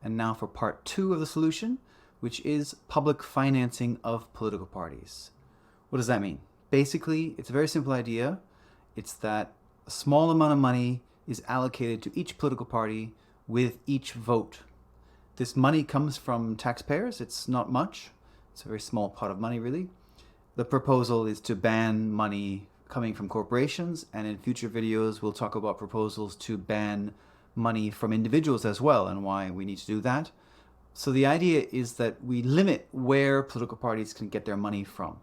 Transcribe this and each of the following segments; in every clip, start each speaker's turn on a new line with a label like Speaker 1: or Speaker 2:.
Speaker 1: And now for part 2 of the solution, which is public financing of political parties. What does that mean? Basically, it's a very simple idea. It's that a small amount of money is allocated to each political party with each vote. This money comes from taxpayers. It's not much. It's a very small pot of money, really. The proposal is to ban money coming from corporations, and in future videos we'll talk about proposals to ban money from individuals as well and why we need to do that. So the idea is that we limit where political parties can get their money from.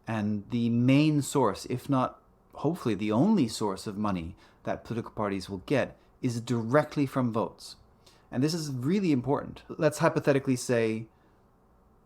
Speaker 1: And the main source, if not hopefully the only source of money that political parties will get, is directly from votes. And this is really important. Let's hypothetically say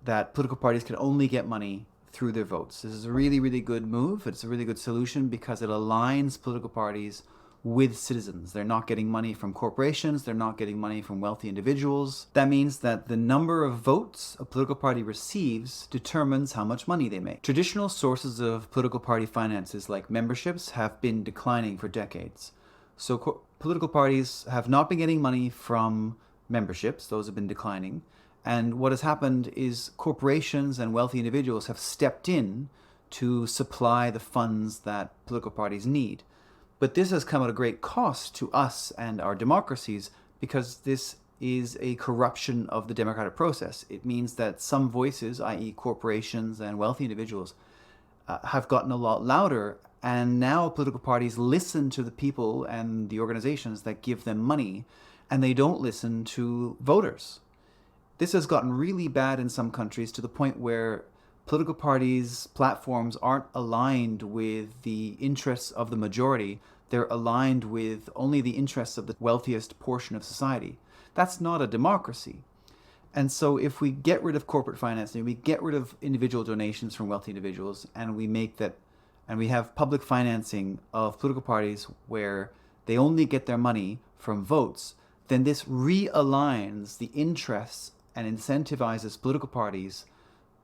Speaker 1: that political parties can only get money through their votes. This is a really, really good move. It's a really good solution because it aligns political parties with citizens. They're not getting money from corporations. They're not getting money from wealthy individuals. That means that the number of votes a political party receives determines how much money they make. Traditional sources of political party finances, like memberships, have been declining for decades. So political parties have not been getting money from memberships. Those have been declining. And what has happened is corporations and wealthy individuals have stepped in to supply the funds that political parties need. But this has come at a great cost to us and our democracies because this is a corruption of the democratic process. It means that some voices, i.e. corporations and wealthy individuals, have gotten a lot louder, and now political parties listen to the people and the organizations that give them money, and they don't listen to voters. This has gotten really bad in some countries to the point where political parties' platforms aren't aligned with the interests of the majority. They're aligned with only the interests of the wealthiest portion of society. That's not a democracy. And so if we get rid of corporate financing, we get rid of individual donations from wealthy individuals, and we have public financing of political parties where they only get their money from votes, then this realigns the interests and incentivizes political parties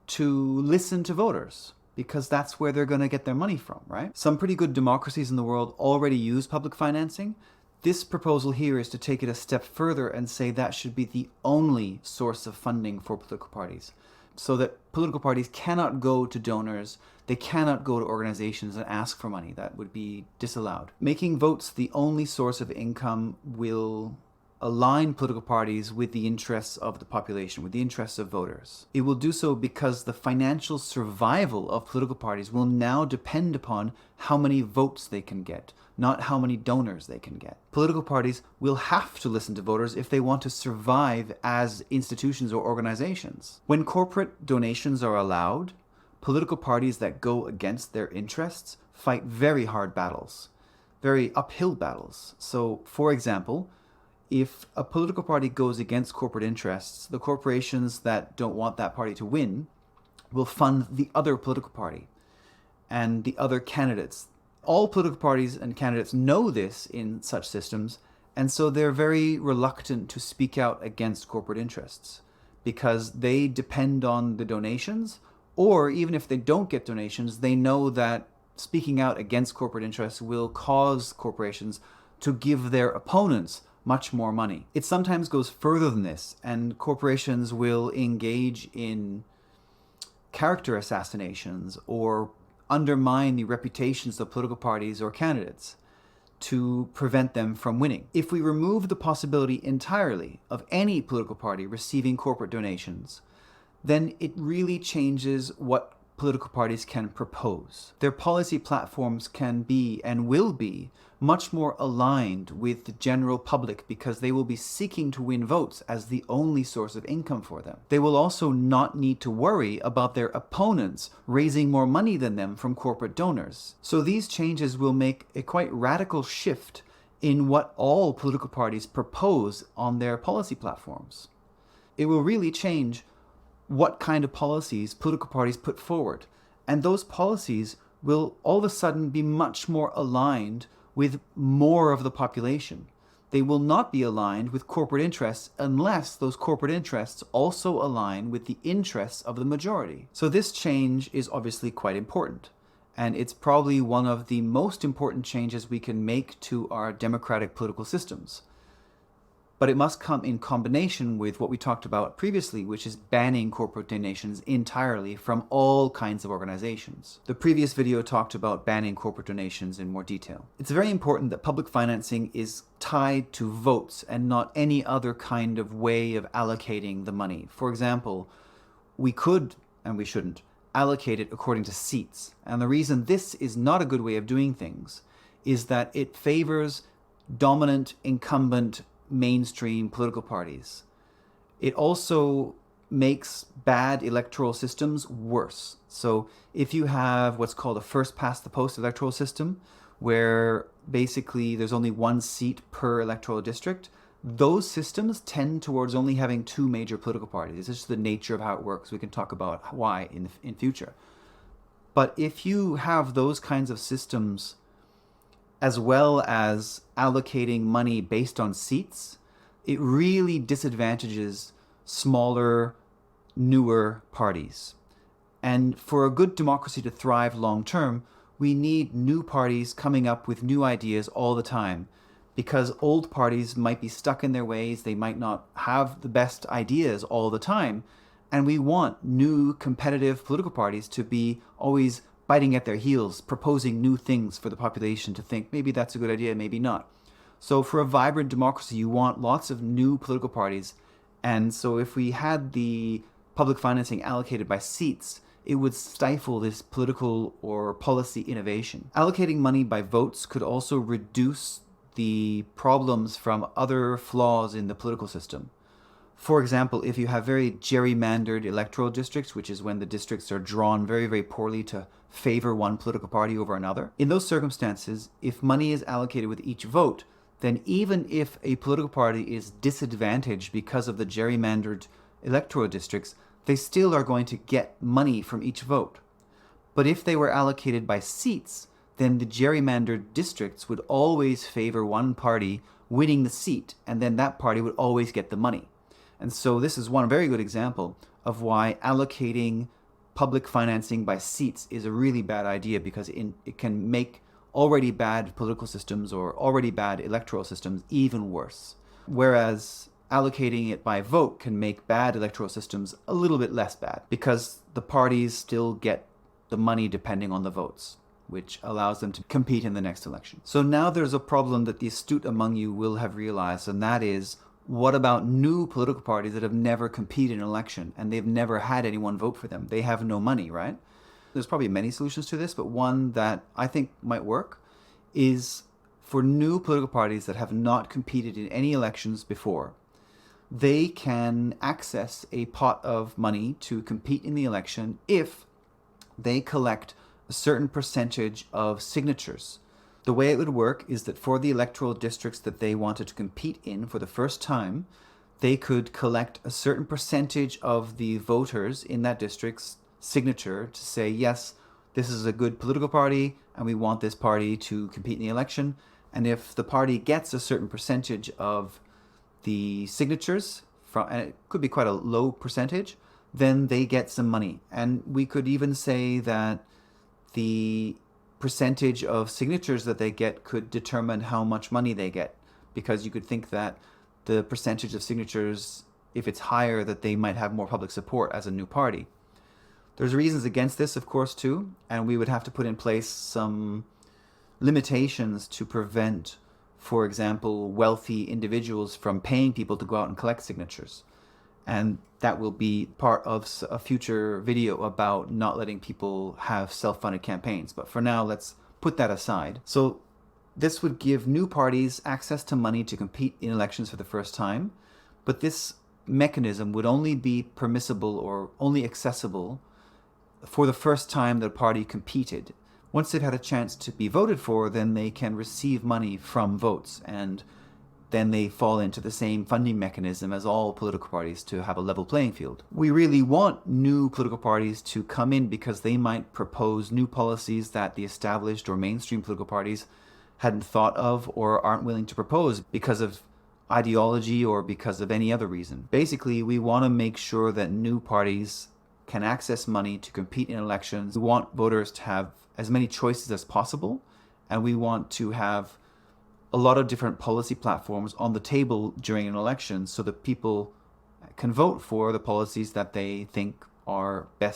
Speaker 1: to listen to voters, because that's where they're going to get their money from, right? Some pretty good democracies in the world already use public financing. This proposal here is to take it a step further and say that should be the only source of funding for political parties, so that political parties cannot go to donors, they cannot go to organizations and ask for money. That would be disallowed. Making votes the only source of income will align political parties with the interests of the population, with the interests of voters. It will do so because the financial survival of political parties will now depend upon how many votes they can get, not how many donors they can get. Political parties will have to listen to voters if they want to survive as institutions or organizations. When corporate donations are allowed, political parties that go against their interests fight very hard battles, very uphill battles. So, for example, if a political party goes against corporate interests, the corporations that don't want that party to win will fund the other political party and the other candidates. All political parties and candidates know this in such systems, and so they're very reluctant to speak out against corporate interests because they depend on the donations, or even if they don't get donations, they know that speaking out against corporate interests will cause corporations to give their opponents much more money. It sometimes goes further than this, and corporations will engage in character assassinations or undermine the reputations of political parties or candidates to prevent them from winning. If we remove the possibility entirely of any political party receiving corporate donations, then it really changes what political parties can propose. Their policy platforms can be and will be much more aligned with the general public because they will be seeking to win votes as the only source of income for them. They will also not need to worry about their opponents raising more money than them from corporate donors. So these changes will make a quite radical shift in what all political parties propose on their policy platforms. It will really change what kind of policies political parties put forward. And those policies will all of a sudden be much more aligned with more of the population. They will not be aligned with corporate interests unless those corporate interests also align with the interests of the majority. So this change is obviously quite important. And it's probably one of the most important changes we can make to our democratic political systems. But it must come in combination with what we talked about previously, which is banning corporate donations entirely from all kinds of organizations. The previous video talked about banning corporate donations in more detail. It's very important that public financing is tied to votes and not any other kind of way of allocating the money. For example, we could, and we shouldn't, allocate it according to seats. And the reason this is not a good way of doing things is that it favors dominant, incumbent, mainstream political parties. It also makes bad electoral systems worse. So if you have what's called a first past the post electoral system, where basically there's only one seat per electoral district, those systems tend towards only having two major political parties. It's just the nature of how it works. We can talk about why in future. But if you have those kinds of systems as well as allocating money based on seats, it really disadvantages smaller, newer parties. And for a good democracy to thrive long term, we need new parties coming up with new ideas all the time, because old parties might be stuck in their ways, they might not have the best ideas all the time, and we want new competitive political parties to be always biting at their heels, proposing new things for the population to think, maybe that's a good idea, maybe not. So for a vibrant democracy, you want lots of new political parties. And so if we had the public financing allocated by seats, it would stifle this political or policy innovation. Allocating money by votes could also reduce the problems from other flaws in the political system. For example, if you have very gerrymandered electoral districts, which is when the districts are drawn very, very poorly to favor one political party over another, in those circumstances, if money is allocated with each vote, then even if a political party is disadvantaged because of the gerrymandered electoral districts, they still are going to get money from each vote. But if they were allocated by seats, then the gerrymandered districts would always favor one party winning the seat, and then that party would always get the money. And so this is one very good example of why allocating public financing by seats is a really bad idea, because it can make already bad political systems or already bad electoral systems even worse. Whereas allocating it by vote can make bad electoral systems a little bit less bad, because the parties still get the money depending on the votes, which allows them to compete in the next election. So now there's a problem that the astute among you will have realized, and that is, what about new political parties that have never competed in an election and they've never had anyone vote for them? They have no money, right? There's probably many solutions to this, but one that I think might work is for new political parties that have not competed in any elections before. They can access a pot of money to compete in the election if they collect a certain percentage of signatures. The way it would work is that for the electoral districts that they wanted to compete in for the first time, they could collect a certain percentage of the voters in that district's signature to say, yes, this is a good political party and we want this party to compete in the election. And if the party gets a certain percentage of the signatures, and it could be quite a low percentage, then they get some money. And we could even say that the percentage of signatures that they get could determine how much money they get, because you could think that the percentage of signatures, if it's higher, that they might have more public support as a new party. There's reasons against this, of course, too, and we would have to put in place some limitations to prevent, for example, wealthy individuals from paying people to go out and collect signatures. And that will be part of a future video about not letting people have self-funded campaigns. But for now, let's put that aside. So this would give new parties access to money to compete in elections for the first time. But this mechanism would only be permissible or only accessible for the first time that a party competed. Once they've had a chance to be voted for, then they can receive money from votes, and then they fall into the same funding mechanism as all political parties to have a level playing field. We really want new political parties to come in because they might propose new policies that the established or mainstream political parties hadn't thought of or aren't willing to propose because of ideology or because of any other reason. Basically, we want to make sure that new parties can access money to compete in elections. We want voters to have as many choices as possible, and we want to have a lot of different policy platforms on the table during an election so that people can vote for the policies that they think are best